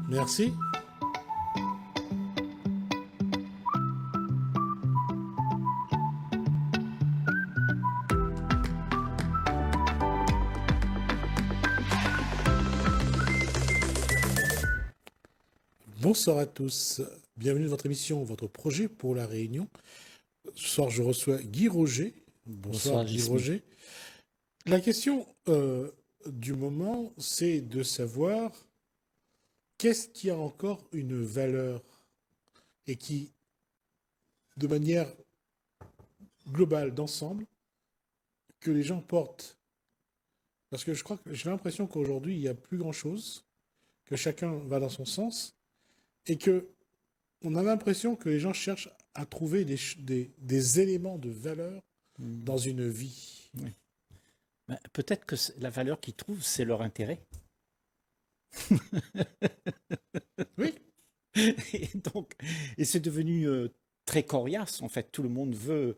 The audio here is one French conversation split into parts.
Merci. Bonsoir à tous. Bienvenue dans votre émission, votre projet pour la Réunion. Ce soir, je reçois Guy Roger. Bonsoir, Bonsoir, Guy Gismi. Roger. La question du moment, c'est de savoir qu'est-ce qui a encore une valeur et qui, de manière globale, d'ensemble, que les gens portent. Parce que je crois que j'ai l'impression qu'aujourd'hui, il n'y a plus grand-chose, que chacun va dans son sens, et que on a l'impression que les gens cherchent à trouver des éléments de valeur dans Hmm, une vie. oui. Ben, peut-être que la valeur qu'ils trouvent, c'est leur intérêt. Oui, Et donc, et c'est devenu très coriace, en fait. Tout le monde veut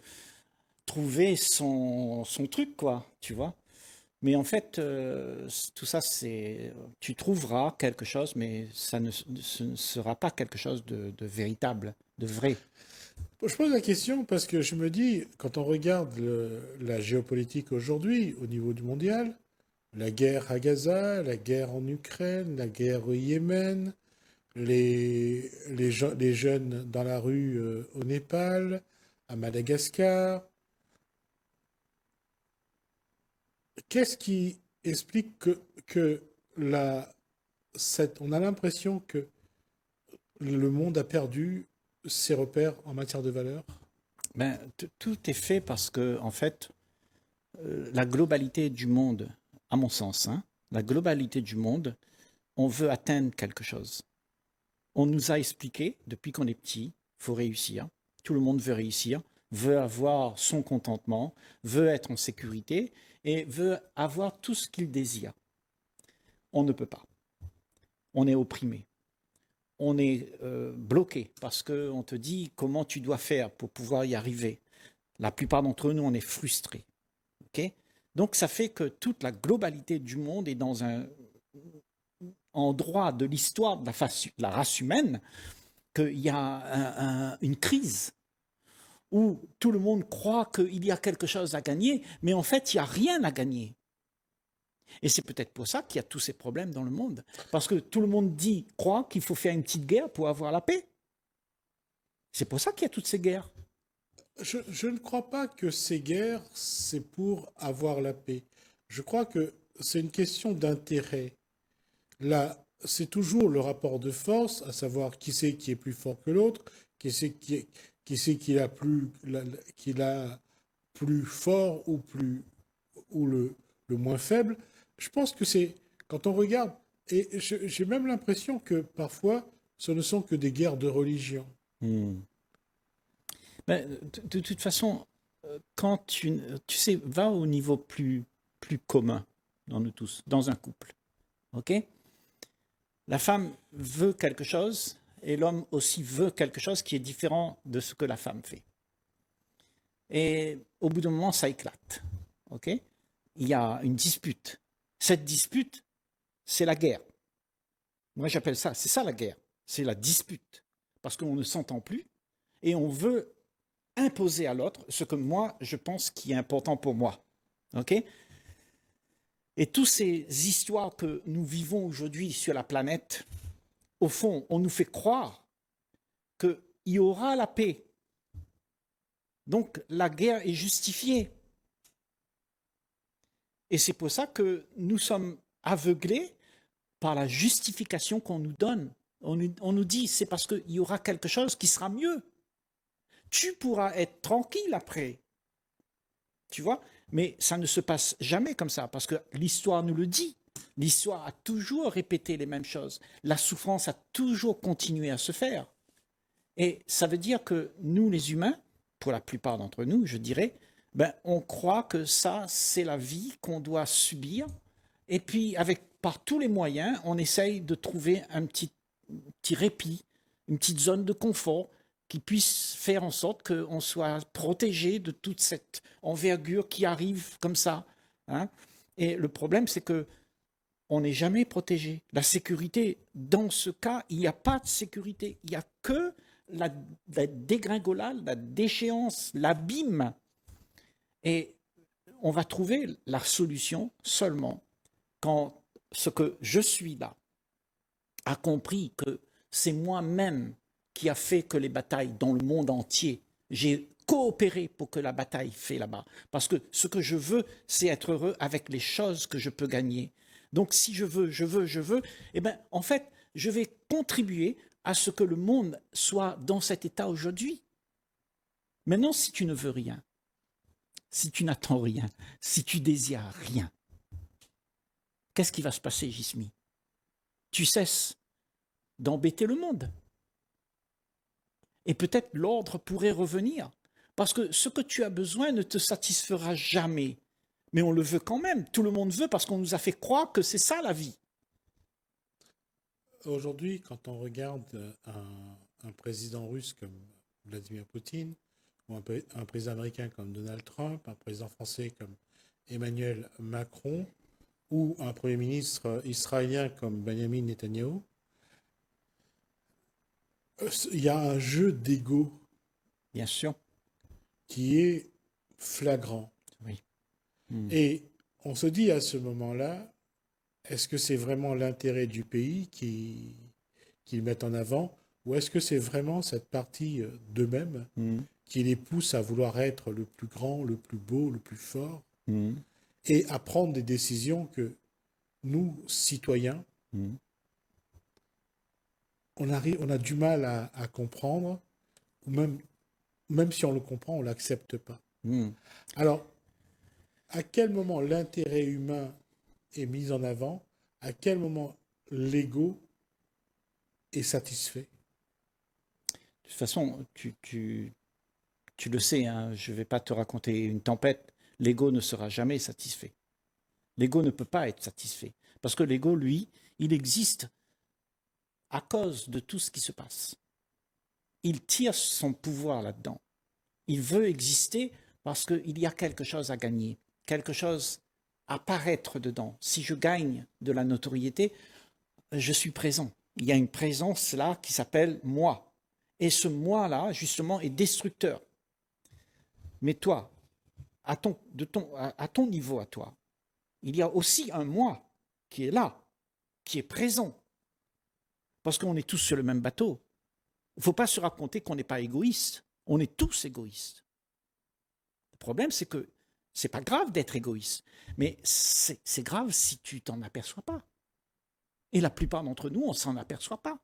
trouver son truc, quoi, tu vois. Mais en fait, tout ça, c'est... Tu trouveras quelque chose, mais ce ne sera pas quelque chose de véritable, de vrai. je pose la question parce que je me dis, quand on regarde la géopolitique aujourd'hui au niveau du mondial, la guerre à Gaza, la guerre en Ukraine, la guerre au Yémen, les jeunes dans la rue au Népal, à Madagascar, qu'est-ce qui explique que la, on a l'impression que le monde a perdu ses repères en matière de valeur? Ben, tout est fait parce que, en fait, la globalité du monde, à mon sens, hein, la globalité du monde, on veut atteindre quelque chose. On nous a expliqué, depuis qu'on est petit, il faut réussir. Tout le monde veut réussir, veut avoir son contentement, veut être en sécurité et veut avoir tout ce qu'il désire. On ne peut pas. On est opprimé. On est bloqué parce qu'on te dit comment tu dois faire pour pouvoir y arriver. La plupart d'entre nous, on est frustrés. Okay. Donc ça fait que toute la globalité du monde est dans un endroit de l'histoire de la race humaine qu'il y a une crise où tout le monde croit qu'il y a quelque chose à gagner, mais en fait, il n'y a rien à gagner. Et c'est peut-être pour ça qu'il y a tous ces problèmes dans le monde. Parce que tout le monde croit qu'il faut faire une petite guerre pour avoir la paix. C'est pour ça qu'il y a toutes ces guerres. Je ne crois pas que ces guerres, c'est pour avoir la paix. Je crois que c'est une question d'intérêt. Là, c'est toujours le rapport de force, à savoir qui c'est qui est plus fort que l'autre, qui c'est qui l'a plus fort ou ou le moins faible. Je pense que c'est quand on regarde, et j'ai même l'impression que parfois, ce ne sont que des guerres de religion. Hmm. Ben, de toute façon, quand tu sais, va au niveau plus commun dans nous tous, dans un couple. OK? La femme veut quelque chose et l'homme aussi veut quelque chose qui est différent de ce que la femme fait. Et au bout d'un moment, ça éclate. OK? Il y a une dispute. Cette dispute, c'est la guerre. Moi, j'appelle ça, c'est ça la guerre. C'est la dispute. Parce qu'on ne s'entend plus et on veut imposer à l'autre ce que moi, je pense qui est important pour moi. OK? Et toutes ces histoires que nous vivons aujourd'hui sur la planète, au fond, on nous fait croire qu'il y aura la paix. Donc la guerre est justifiée. Et c'est pour ça que nous sommes aveuglés par la justification qu'on nous donne. On nous dit, c'est parce qu'il y aura quelque chose qui sera mieux. Tu pourras être tranquille après. Tu vois? Mais ça ne se passe jamais comme ça, parce que l'histoire nous le dit. L'histoire a toujours répété les mêmes choses. La souffrance a toujours continué à se faire. Et ça veut dire que nous, les humains, pour la plupart d'entre nous, je dirais, ben, on croit que ça, c'est la vie qu'on doit subir. Et puis, par tous les moyens, on essaye de trouver un petit répit, une petite zone de confort qui puisse faire en sorte qu'on soit protégé de toute cette envergure qui arrive comme ça. Hein. Et le problème, c'est que on n'est jamais protégé. La sécurité, dans ce cas, il n'y a pas de sécurité. Il n'y a que la dégringolade, la déchéance, l'abîme. Et on va trouver la solution seulement quand ce que je suis là a compris que c'est moi-même qui a fait que les batailles dans le monde entier, j'ai coopéré pour que la bataille fait là-bas. Parce que ce que je veux, c'est être heureux avec les choses que je peux gagner. Donc si je veux, eh bien, en fait, je vais contribuer à ce que le monde soit dans cet état aujourd'hui. Maintenant, si tu ne veux rien, si tu n'attends rien, si tu désires rien, qu'est-ce qui va se passer, Jismi? Tu cesses d'embêter le monde. Et peut-être l'ordre pourrait revenir. Parce que ce que tu as besoin ne te satisfera jamais. Mais on le veut quand même. Tout le monde veut parce qu'on nous a fait croire que c'est ça la vie. Aujourd'hui, quand on regarde un président russe comme Vladimir Poutine, ou un président américain comme Donald Trump, un président français comme Emmanuel Macron, ou un premier ministre israélien comme Benjamin Netanyahou, il y a un jeu d'ego Bien sûr. qui est flagrant. Oui. Et on se dit à ce moment-là, est-ce que c'est vraiment l'intérêt du pays qu'ils mettent en avant, ou est-ce que c'est vraiment cette partie d'eux-mêmes qui les pousse à vouloir être le plus grand, le plus beau, le plus fort, et à prendre des décisions que nous, citoyens, on a du mal à comprendre, ou même si on le comprend, on ne l'accepte pas. Alors, à quel moment l'intérêt humain est mis en avant? À quel moment l'ego est satisfait? De toute façon, tu le sais, hein, je ne vais pas te raconter une tempête. L'ego ne sera jamais satisfait. L'ego ne peut pas être satisfait. Parce que l'ego, lui, il existe à cause de tout ce qui se passe. Il tire son pouvoir là-dedans. Il veut exister parce qu'il y a quelque chose à gagner, quelque chose à paraître dedans. Si je gagne de la notoriété, je suis présent. Il y a une présence là qui s'appelle moi. Et ce moi-là, justement, est destructeur. Mais toi, à ton niveau à toi, il y a aussi un moi qui est là, qui est présent. Parce qu'on est tous sur le même bateau. Il ne faut pas se raconter qu'on n'est pas égoïste. On est tous égoïstes. Le problème, c'est que ce n'est pas grave d'être égoïste, mais c'est grave si tu t'en aperçois pas. Et la plupart d'entre nous, on ne s'en aperçoit pas.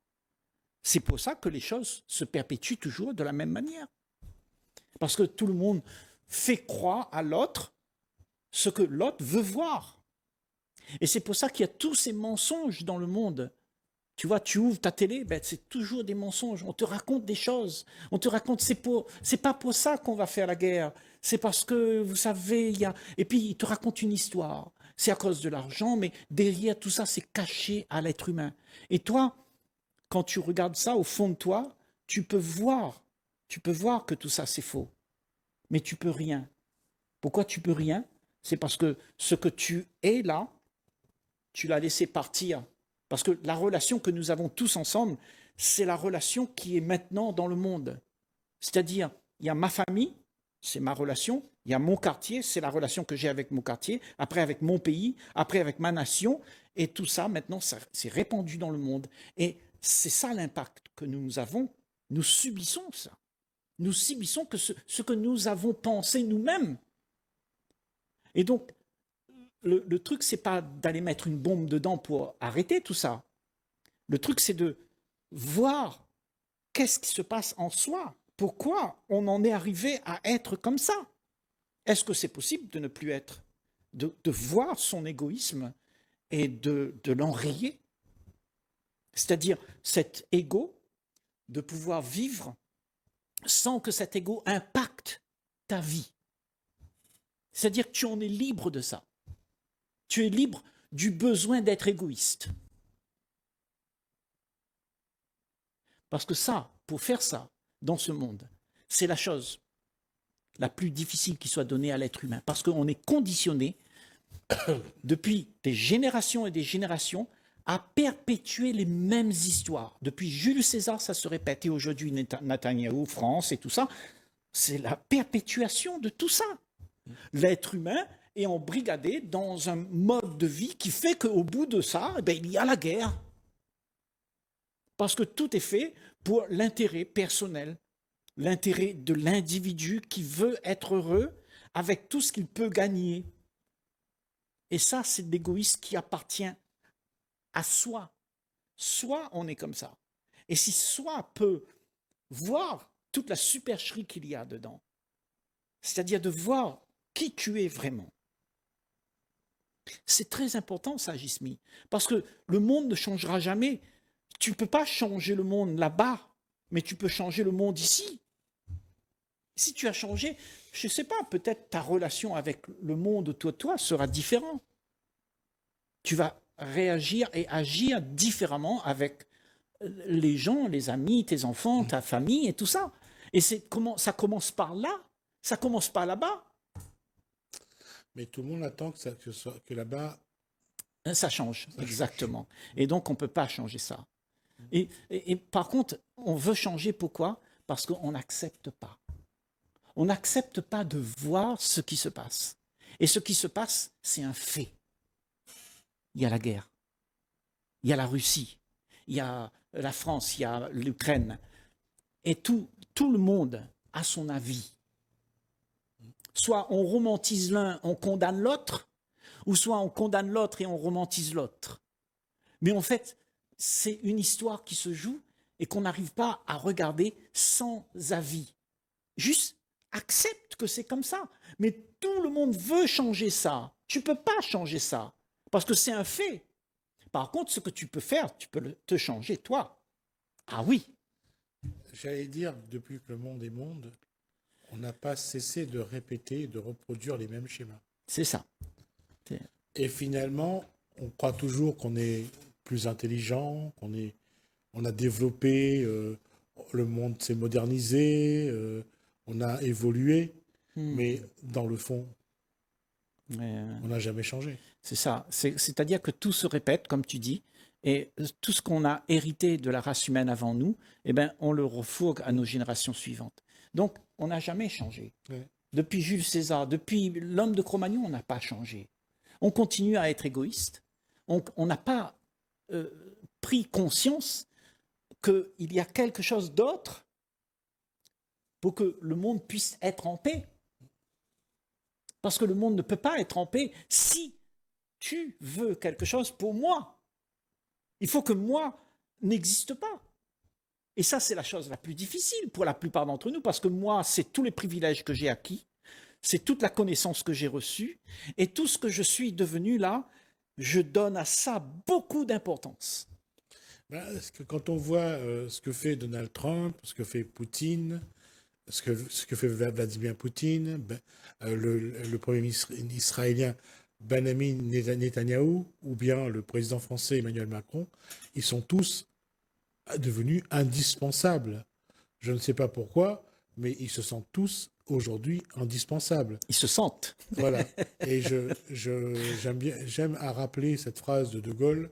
C'est pour ça que les choses se perpétuent toujours de la même manière. Parce que tout le monde fait croire à l'autre ce que l'autre veut voir. Et c'est pour ça qu'il y a tous ces mensonges dans le monde. Tu vois, tu ouvres ta télé, ben c'est toujours des mensonges. On te raconte des choses. On te raconte, c'est pas pour ça qu'on va faire la guerre. C'est parce que, vous savez, il y a... Et puis, il te raconte une histoire. C'est à cause de l'argent, mais derrière tout ça, c'est caché à l'être humain. Et toi, quand tu regardes ça, au fond de toi, tu peux voir que tout ça, c'est faux. Mais tu peux rien. Pourquoi tu peux rien? C'est parce que ce que tu es là, tu l'as laissé partir. Parce que la relation que nous avons tous ensemble, c'est la relation qui est maintenant dans le monde. C'est-à-dire, il y a ma famille, c'est ma relation, il y a mon quartier, c'est la relation que j'ai avec mon quartier, après avec mon pays, après avec ma nation, et tout ça, maintenant, c'est répandu dans le monde. Et c'est ça l'impact que nous avons. Nous subissons ça. Nous subissons que ce que nous avons pensé nous-mêmes. Et donc, le truc, c'est pas d'aller mettre une bombe dedans pour arrêter tout ça. Le truc, c'est de voir qu'est-ce qui se passe en soi. Pourquoi on en est arrivé à être comme ça? Est-ce que c'est possible de ne plus être, de voir son égoïsme et de l'enrayer? C'est-à-dire cet ego, de pouvoir vivre sans que cet ego impacte ta vie. C'est-à-dire que tu en es libre de ça. Tu es libre du besoin d'être égoïste. Parce que ça, pour faire ça, dans ce monde, c'est la chose la plus difficile qui soit donnée à l'être humain. Parce qu'on est conditionné depuis des générations et des générations, à perpétuer les mêmes histoires. Depuis Jules César, ça se répète, et aujourd'hui Netanyahou, France et tout ça, c'est la perpétuation de tout ça. L'être humain est embrigadé dans un mode de vie qui fait qu'au bout de ça, il y a la guerre. Parce que tout est fait pour l'intérêt personnel, l'intérêt de l'individu qui veut être heureux avec tout ce qu'il peut gagner. Et ça, c'est de l'égoïsme qui appartient à soi. Soi, on est comme ça. Et si soi peut voir toute la supercherie qu'il y a dedans, c'est-à-dire de voir qui tu es vraiment, c'est très important ça, Gismi, parce que le monde ne changera jamais. Tu ne peux pas changer le monde là-bas, mais tu peux changer le monde ici. Si tu as changé, je ne sais pas, peut-être ta relation avec le monde autour de toi sera différente. Tu vas réagir et agir différemment avec les gens, les amis, tes enfants, ta famille et tout ça. Et ça commence par là, ça commence pas là-bas. Mais tout le monde attend que là-bas... Ça change, exactement. Et donc, on ne peut pas changer ça. Et par contre, on veut changer, pourquoi? Parce qu'on n'accepte pas. On n'accepte pas de voir ce qui se passe. Et ce qui se passe, c'est un fait. Il y a la guerre, il y a la Russie, il y a la France, il y a l'Ukraine. Et tout le monde a son avis. Soit on romantise l'un, on condamne l'autre, ou soit on condamne l'autre et on romantise l'autre. Mais en fait, c'est une histoire qui se joue et qu'on n'arrive pas à regarder sans avis. Juste accepte que c'est comme ça. Mais tout le monde veut changer ça. Tu ne peux pas changer ça. Parce que c'est un fait. Par contre, ce que tu peux faire, tu peux te changer toi. Ah oui. J'allais dire, depuis que le monde est monde, on n'a pas cessé de répéter, de reproduire les mêmes schémas. C'est ça. Et finalement, on croit toujours qu'on est plus intelligent, on a développé, le monde s'est modernisé, on a évolué, mais dans le fond, on n'a jamais changé. C'est ça. C'est-à-dire que tout se répète, comme tu dis, et tout ce qu'on a hérité de la race humaine avant nous, on le refourgue à nos générations suivantes. Donc, on n'a jamais changé. Ouais. Depuis Jules César, depuis l'homme de Cro-Magnon, on n'a pas changé. On continue à être égoïste. On n'a pas pris conscience qu'il y a quelque chose d'autre pour que le monde puisse être en paix. Parce que le monde ne peut pas être en paix si tu veux quelque chose pour moi. Il faut que moi n'existe pas. Et ça, c'est la chose la plus difficile pour la plupart d'entre nous, parce que moi, c'est tous les privilèges que j'ai acquis, c'est toute la connaissance que j'ai reçue, et tout ce que je suis devenu là, je donne à ça beaucoup d'importance. Parce que quand on voit ce que fait Donald Trump, ce que fait Poutine, ce que fait Vladimir Poutine, le premier ministre israélien Benjamin Netanyahou, ou bien le président français Emmanuel Macron, ils sont tous devenus indispensables. Je ne sais pas pourquoi, mais ils se sentent tous aujourd'hui indispensables. Ils se sentent. Voilà. Et j'aime à rappeler cette phrase de Gaulle: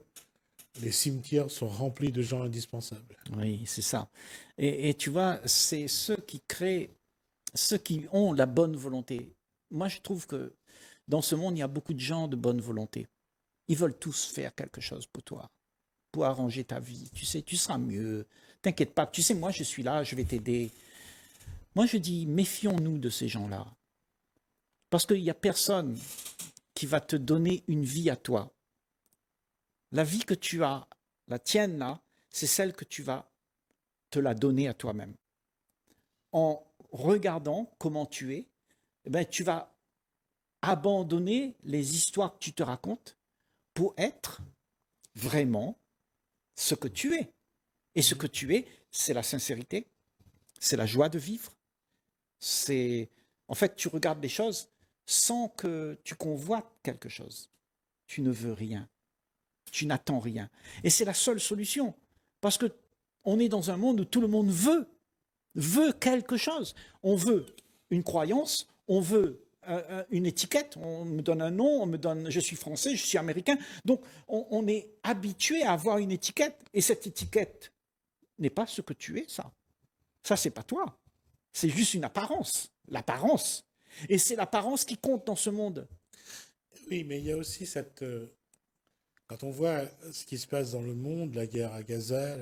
les cimetières sont remplis de gens indispensables. Oui, c'est ça. Et tu vois, c'est ceux qui ont la bonne volonté. Moi, je trouve que dans ce monde, il y a beaucoup de gens de bonne volonté. Ils veulent tous faire quelque chose pour toi, pour arranger ta vie. Tu sais, tu seras mieux. T'inquiète pas. Tu sais, moi, je suis là, je vais t'aider. Moi, je dis, méfions-nous de ces gens-là. Parce qu'il n'y a personne qui va te donner une vie à toi. La vie que tu as, la tienne là, c'est celle que tu vas te la donner à toi-même. En regardant comment tu es, tu vas abandonner les histoires que tu te racontes pour être vraiment ce que tu es. Et ce que tu es, c'est la sincérité, c'est la joie de vivre. En fait, tu regardes les choses sans que tu convoites quelque chose. Tu ne veux rien. Tu n'attends rien. Et c'est la seule solution. Parce qu'on est dans un monde où tout le monde veut quelque chose. On veut une croyance, on veut une étiquette, on me donne un nom, on me donne je suis français, je suis américain. Donc on est habitué à avoir une étiquette et cette étiquette n'est pas ce que tu es, ça. Ça, c'est pas toi. C'est juste une apparence. L'apparence. Et c'est l'apparence qui compte dans ce monde. Oui, mais il y a aussi quand on voit ce qui se passe dans le monde, la guerre à Gaza,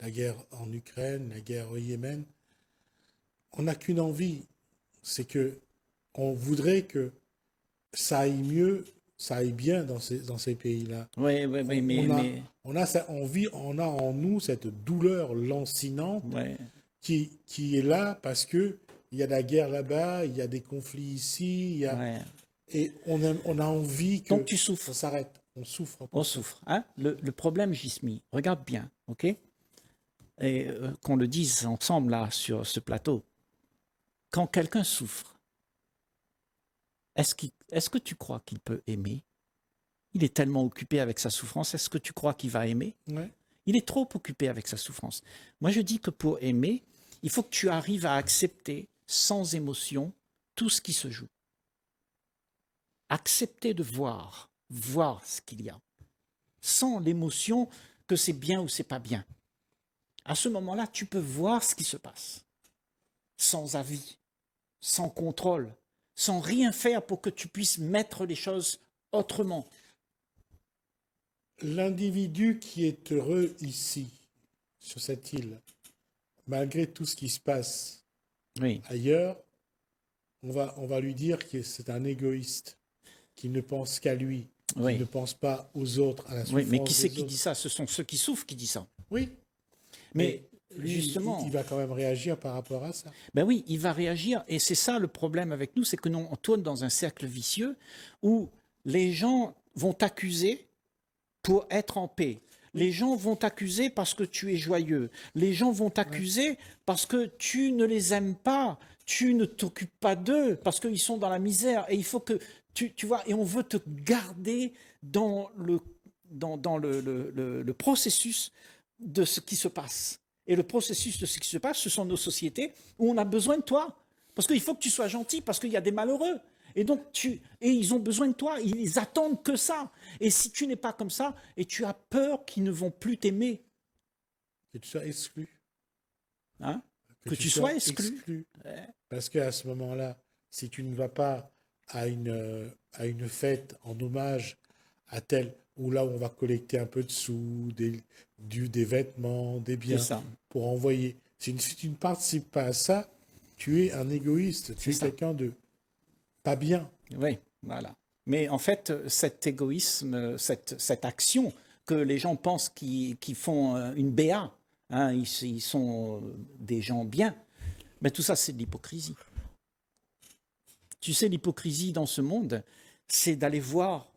la guerre en Ukraine, la guerre au Yémen, on n'a qu'une envie, c'est que on voudrait que ça aille mieux, ça aille bien dans ces pays-là. Oui, On a on a en nous cette douleur lancinante ouais. qui est là parce que il y a la guerre là-bas, il y a des conflits ici, Ouais. et on a envie que Donc tu souffres. ça s'arrête. On souffre. On souffre. Hein? Le problème, Gismi, regarde bien, ok? Et qu'on le dise ensemble là sur ce plateau. Quand quelqu'un souffre, est-ce que tu crois qu'il peut aimer? Il est tellement occupé avec sa souffrance, est-ce que tu crois qu'il va aimer? Ouais. Il est trop occupé avec sa souffrance. Moi, je dis que pour aimer, il faut que tu arrives à accepter sans émotion tout ce qui se joue. Accepter de voir ce qu'il y a, sans l'émotion que c'est bien ou c'est pas bien. À ce moment-là, tu peux voir ce qui se passe, sans avis, sans contrôle, sans rien faire pour que tu puisses mettre les choses autrement. L'individu qui est heureux ici, sur cette île, malgré tout ce qui se passe Oui. ailleurs, on va lui dire que c'est un égoïste, qui ne pense qu'à lui, qui Oui. ne pense pas aux autres, à la souffrance Oui, mais qui c'est des qui autres. dit ça? Ce sont ceux qui souffrent qui disent ça. Oui, Mais lui, justement, il va quand même réagir par rapport à ça. ben oui, il va réagir. Et c'est ça le problème avec nous, c'est que nous, on tourne dans un cercle vicieux où les gens vont t'accuser pour être en paix. Les gens vont t'accuser parce que tu es joyeux. Les gens vont t'accuser parce que tu ne les aimes pas. Tu ne t'occupes pas d'eux parce qu'ils sont dans la misère. Et il faut que tu vois, et on veut te garder dans le processus de ce qui se passe. Et le processus de ce qui se passe, ce sont nos sociétés où on a besoin de toi. Parce qu'il faut que tu sois gentil, parce qu'il y a des malheureux. Et donc, ils ont besoin de toi, ils attendent que ça. Et si tu n'es pas comme ça, et tu as peur qu'ils ne vont plus t'aimer, Que tu sois exclu. hein, que tu sois exclu. Parce qu'à ce moment-là, si tu ne vas pas à une fête en hommage à tel, ou là où on va collecter un peu de sous, des vêtements, des biens, C'est ça. pour envoyer. Si tu ne participes pas à ça, tu es un égoïste, tu es ça. quelqu'un de pas bien. Oui, voilà. Mais en fait, cet égoïsme, cette action que les gens pensent qu'ils font une BA, hein, ils sont des gens bien, mais tout ça, c'est de l'hypocrisie. Tu sais, l'hypocrisie dans ce monde, c'est d'aller voir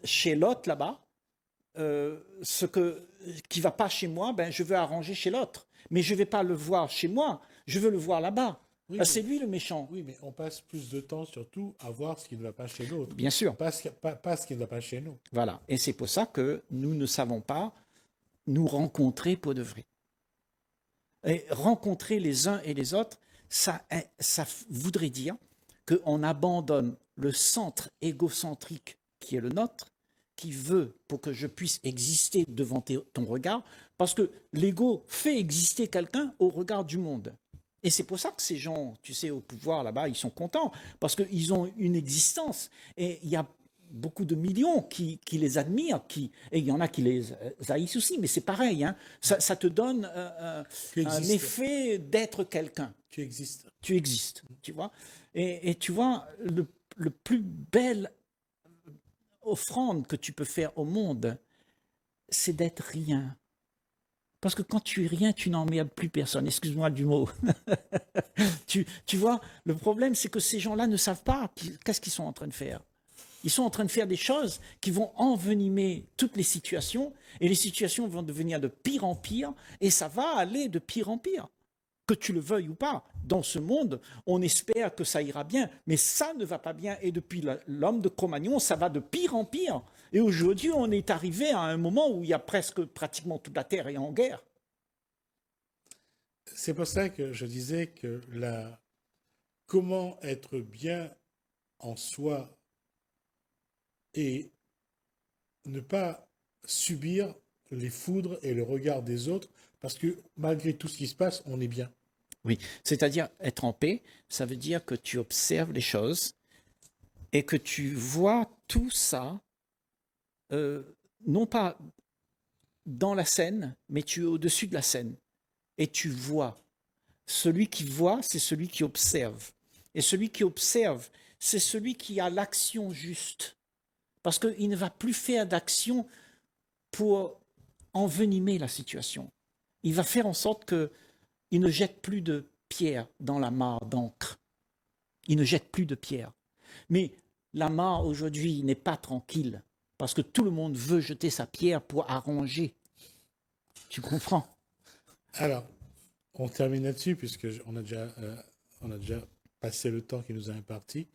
chez l'autre là-bas ce qui ne va pas chez moi, ben, je veux arranger chez l'autre. Mais je ne vais pas le voir chez moi, je veux le voir là-bas. Oui, C'est lui le méchant. Oui, mais on passe plus de temps surtout à voir ce qui ne va pas chez l'autre. Bien sûr. Pas ce qui ne va pas chez nous. Voilà. Et c'est pour ça que nous ne savons pas nous rencontrer pour de vrai. Et rencontrer les uns et les autres, ça voudrait dire qu'on abandonne le centre égocentrique qui est le nôtre, qui veut pour que je puisse exister devant ton regard, parce que l'ego fait exister quelqu'un au regard du monde. Et c'est pour ça que ces gens, tu sais, au pouvoir là-bas, ils sont contents, parce qu'ils ont une existence. Et il y a beaucoup de millions qui les admirent, et il y en a qui les haïssent aussi, mais c'est pareil, hein. Ça te donne un effet d'être quelqu'un. Tu existes. Tu existes, tu vois. Et tu vois, le plus belle offrande que tu peux faire au monde, c'est d'être rien. Parce que quand tu es rien, tu n'emmerdes plus personne. Excuse-moi du mot. tu vois, le problème, c'est que ces gens-là ne savent pas qu'est-ce qu'ils sont en train de faire. Ils sont en train de faire des choses qui vont envenimer toutes les situations, et les situations vont devenir de pire en pire, et ça va aller de pire en pire. Que tu le veuilles ou pas, dans ce monde, on espère que ça ira bien, mais ça ne va pas bien, et depuis l'homme de Cro-Magnon, ça va de pire en pire. Et aujourd'hui, on est arrivé à un moment où il y a pratiquement toute la Terre est en guerre. C'est pour ça que je disais que comment être bien en soi et ne pas subir les foudres et le regard des autres, parce que malgré tout ce qui se passe, on est bien. Oui, c'est-à-dire être en paix, ça veut dire que tu observes les choses et que tu vois tout ça, non pas dans la scène, mais tu es au-dessus de la scène. Et tu vois. Celui qui voit, c'est celui qui observe. Et celui qui observe, c'est celui qui a l'action juste. Parce qu'il ne va plus faire d'action pour envenimer la situation. Il va faire en sorte qu'il ne jette plus de pierre dans la mare d'encre. Il ne jette plus de pierre. Mais la mare aujourd'hui n'est pas tranquille parce que tout le monde veut jeter sa pierre pour arranger. Tu comprends? Alors, on termine là-dessus, puisqu'on on a déjà passé le temps qui nous a imparti.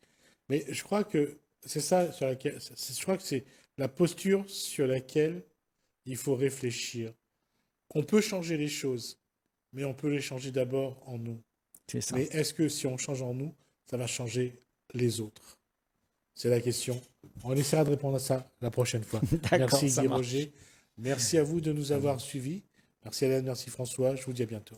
Mais je crois que c'est ça sur laquelle, je crois que c'est la posture sur laquelle il faut réfléchir. On peut changer les choses, mais on peut les changer d'abord en nous. C'est ça. Mais est-ce que si on change en nous, ça va changer les autres? C'est la question. On essaiera de répondre à ça la prochaine fois. D'accord, Merci ça Guy marche. Roger. Merci à vous de nous avoir suivis. Merci Hélène, merci François. Je vous dis à bientôt.